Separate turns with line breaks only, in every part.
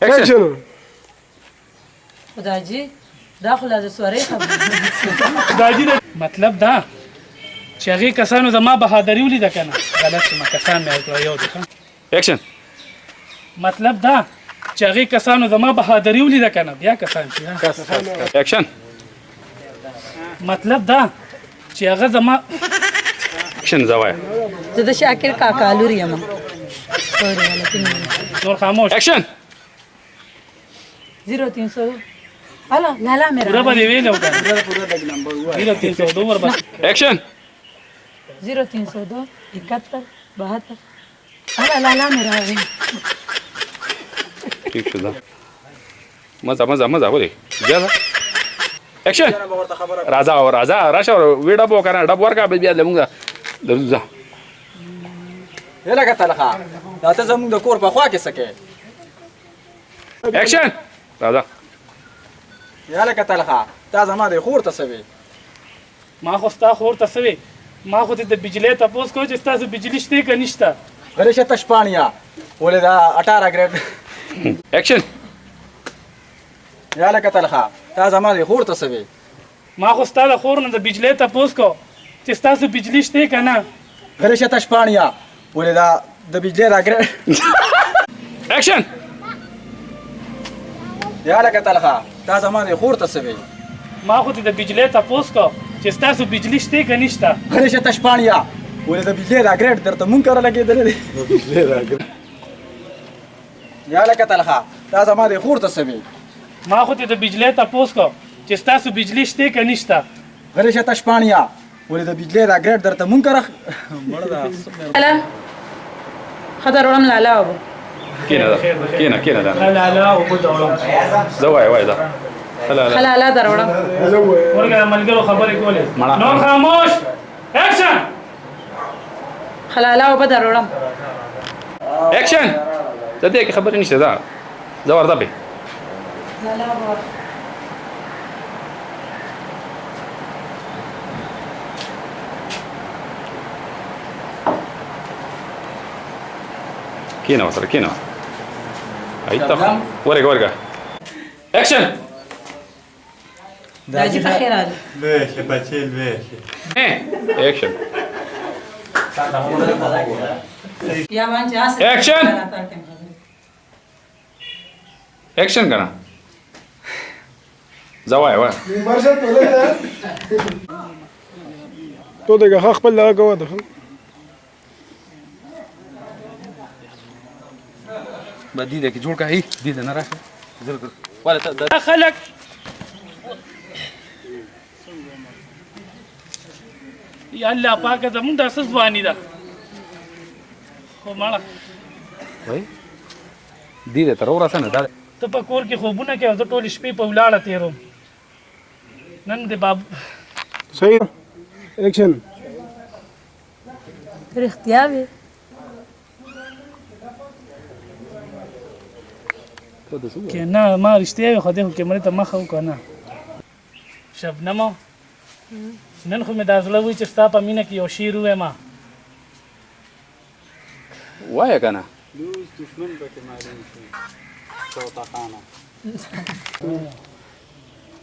اکشن.
خدای جی دا خو لا د سورې
خدای جی مطلب دا چې هغې کسانو زما بهادري ولیده که نه غلط شومه کسان مې وکړه یو دی
اکشن.
مطلب دا چې هغې کسانو زما بهادري ولیده که نه بیا کسان چې
اکشن.
مطلب دا چې هغه زما
اکشن زوایا.
زه د شاکر کاکا لور یم
نور خاموش
اکشن.
0300 هلا لالا مې
پوره به دې ویلې وکړه 0302 وربس
اکشن.
0302 71 72 هلا لالا مې راغی
ٹھیک شو دا مزه ولې بیا دا اکشن. راځه وی ډب وکړه ډب ورکړه بیا لمونږ درځه.
یلکه تلخه دا ته زموږ د کور په خوا کې سکه
اکشن. راځه
یلکه تلخه تا زما د خور ته سوي
ما خو ستا خور ته څه وې ما خو ته د بجلۍ تپوس کوو چې ستاسو بجلي شته که نشته
غریشه تشپانیا ولې دا 18 ګریډ
اکشن.
یلکه تلخه تا زما د خور ته سوي
ما خو ستا د خور نه د بجلۍ تپوس کوو چې ستاسو بجلي شته که نه
غریشه تشپانیا ولې دا د بجلی دا ګریډ
اکشن.
یلکه تلخه تا زما د خور ته سوي
ما خو ته د بجلۍ تپوس کوو چې ستاسو بجلي شته که نشته
غریشه تشپانیا ولې د بجلی دا ګریډ درته مونږ کره لګېدلی دی یلکه تلخه تا زما د خور ته سوي
ما خو ته د بجلۍ تپوس کوو چې ستاسو بجلي شته که نشته
غریشه تشپانیا ولې د بجلی دا ګریډ درته مونږ کره
هلا خطر وړم لالا وبو
کینه دا
لا اوبه دوړم
زوایا دا
خلالا در وړم
ورګه ملګرو خبرې کولې نور خاموش اکشن.
خلالا وبه در وړم
اکشن. د دې کې خبرې نشته دا زوار دبي کینه ایته ورګه اکشن.
دا جی بخیر علي
Veche, bacel, veche.
اکشن.
یا باندې اسه
Action. اکشن کنه زوایا
تو دغه خپل لا کوه ده
بدی ده کې جوړ کا هی دې نه راشه زر ولا ته
خلک یا الله پاکه زمونږ د اساس ځواني ده خو ماړه
وای دې ته ورسنه دا
ته په کور کې خوبونه کوې زه ټولې شپې په ولاړه تېروم نن د باب
صحیح اکشن.
رښتیا وي
کې نه ما رښتیا وي خو دې خو کیمرې ته مخه وکړه نه شبنمو نن خو مې دا زړه وایي چې ستا په مینه کې یو شعر ووایم
وایه کنه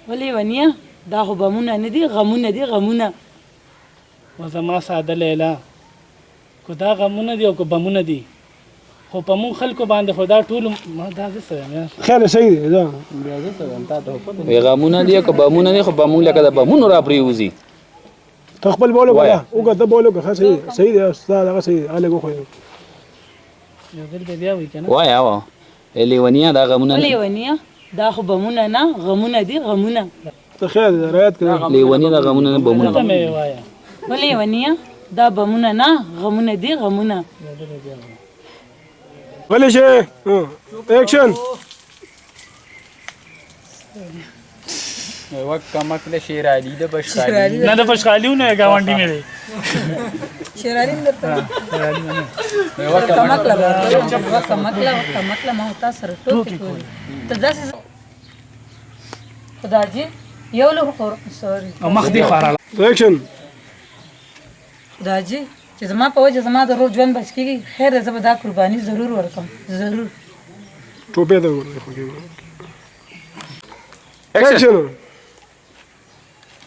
ولې ونیه دا خو بمونه نه دي غمونه دي غمونه
و زما ساده لیلا که دا غمونه دي او که بمونه دي خو په مونږ خلکو باندې خو دا ټول ما دا زه څه یم یار
خیر صحیح دی دا
غمونه دي که بمونه دي خو بمون لکه د بمونو را پریوزي
ته خپل بولو ولا او که ته بولو که صحیح دی استاد هغه صحیح دی الګو خو
یو ځل به بیا وایي که نه
وایه لیونیا دا غمونه
ولې ونیه دا خو بمونه نه غمونه دي غمونه
ته خیر دی رعایت کړه
لیونیا دا غمونه نه
ته
بمونه
مې وایه
ولې ونیه دا بمونه نه غمونه دي غمونه
ولی شه اکشن.
وک کمکله شیر علی د بشکاری
نه د پشخالیو نه ګاونډي مې دی
شیرالین درته کمکله ما تا سره ټوکې کولې ته داسې خدای جي یو له سوري
او مخ دې خواراله
اکشن.
خدای جي چې زما په وجه زما د روح ژوند بچ کېږي خیر زه به دا قرباني ضرور ورکړم ضرور
ټوپې ته ورته
اکشن
اکشن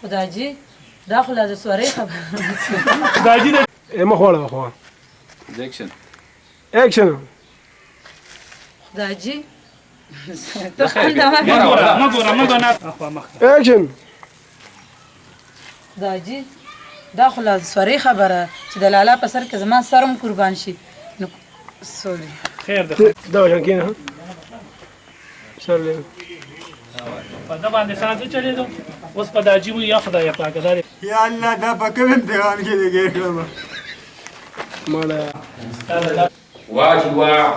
خدای جی دا خو لا د سوري خبره
خدای دې
مخ واړه خو
اكشن
اکشن
خدای جی ته خندا
ما ګوره اخوا مخ
اکشن
خدای جی دا خو لا د سوري خبره چې د لالا په سر کې زما سرم قربان شي نو سوري
خیر ده
دا وجه کېنه سر له
په دا باندې ساده چلی دو اوس په داجی وي یا خدای پاک دا
یا الله دا په کوم امتحان کې دی ګیر کړم
مالا
واجی واه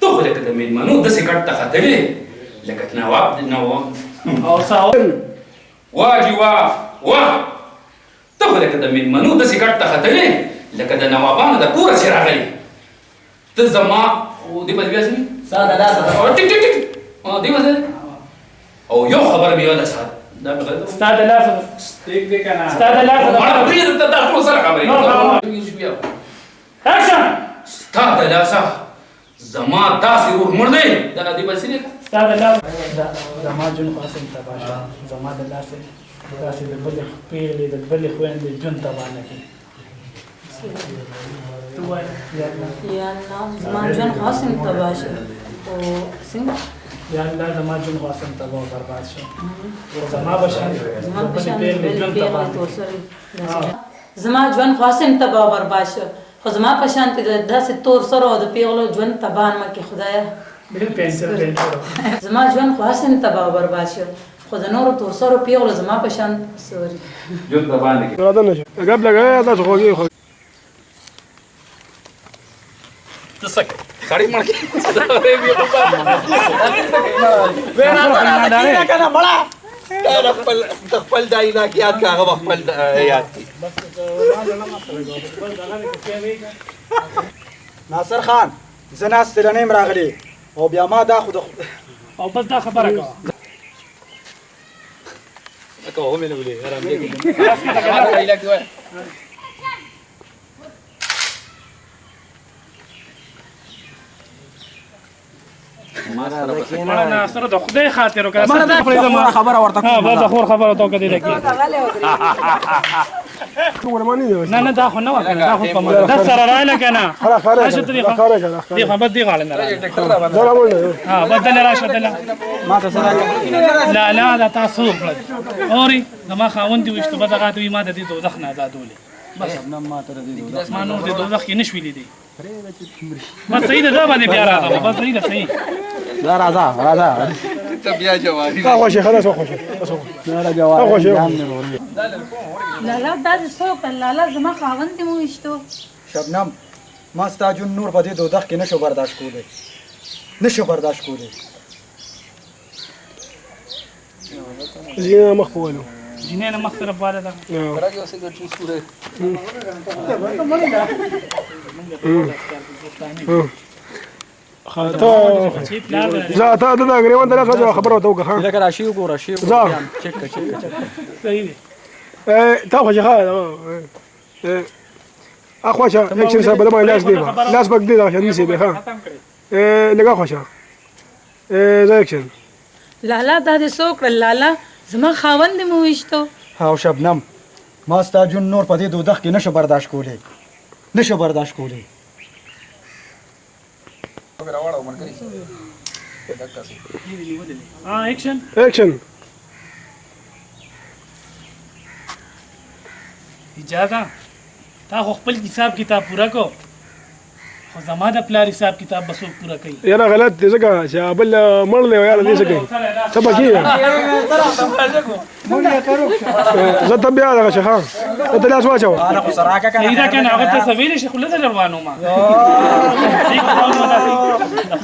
ته خو لکه د میلمنو داسې کټ ته ختلې لکه نواب
او ساو
واجی واه ته خو لکه د میلمنو داسې کټ ته ختلې لکه د نوابانو د کوره چې راغلي ته زما خو دې به بیا څه
ساده دا
ټیک ټیک ټیک دې به او یو خبره مې ولا ساده دا به
ستاد لاس ستاد لاس
مړه پرې ته دا ټول سره خبرې
اکشن
ستاد لاسه زما داسې ور مړ دی دا دې به څه
ستاد لاس زما جون قاسم تباشا زما د لاس داسې د بل پیغلې د بل خويندې جون تبانه کې
یا الله زما جون قاسم تباشه او څنګه
یا الله زما جون قاسم تبا برباد شو زما بشان
زما پشان پیغلې تور سره زما جون قاسم تبا برباد شو خو زما پشان ته داسې تور سره او د پیغلو جون تبان مکه خدایا
بل پینسل
زما جون قاسم تبا برباد شو خو د نور تور سره پیغلو زما پشان سوري
جون تبان کې
راځه نشه قبل لګا دا خوږي خو
تسک سړی مړ کې
خپل داینا کې یاد کا هغه خپل یاد کی
ناصر خان زنا ستلنیم راغلی او بیا ما دا خود
او بس دا خبره کوه
کوه مې نه ولې آرام دې
ما سره د خدای خاطر وکړه
ما دا خبره ورته
ها بس خور خبره تو کدی لګي نه دا خو نه وکړه دا خو په مده د سره رااله کنه
خلاص خلاص
دی خبر دی غاله نه
دا راول
ها بدل راشه دل
ما ته سره
لا لا دا تاسو اوري ما خاوندې وشته به دغه دوی ما د دې دوزخ نه آزادولې بس
ما ته دې
ما نور د دوزخ کې نشوي لیدي بس صحیح ده باندې بیا راغله بس صحیح ده صحیح
دا راځه
ته بیا جواري
خوشي خلاص خوشي
دا جواب
خوشي
لالا دا څوک لالا زما خاوند دې مو وشتو
شبنم ما ستا جون نور په دې دوزخ کې نشو برداشت کولی
زینا مخفولو
جنين مختار بوالا ده
لا تا دا غریوان دا خبره وته ها
لکه راشي وګوره شي چک
صحیح دي
تا خو ښه اخوشه اکشن سره بل ما لاس دی لاس بک دی دا عشان نسی به ها لګه خوشه زه اکشن
لالا دا څوک لالا زما خاوند مو وشتو
ها شبنم ما ستا جون نور په دې دوزخ کې نشو برداشت کولی
اكشن اجازه تا خو خپل حساب کتاب پورا کو خو زما د پلار حساب کتاب بسو پورا کوي
یاره غلط دې څنګه چې بل مړ له یاره دې څنګه سبا کی زه ته بیا راشه ها ته لاس واچو
انا خو سراکه کنه
اذا كان هغه ته ویل شي خو له روانو ما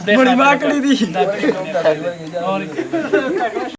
مړی ما کړی دي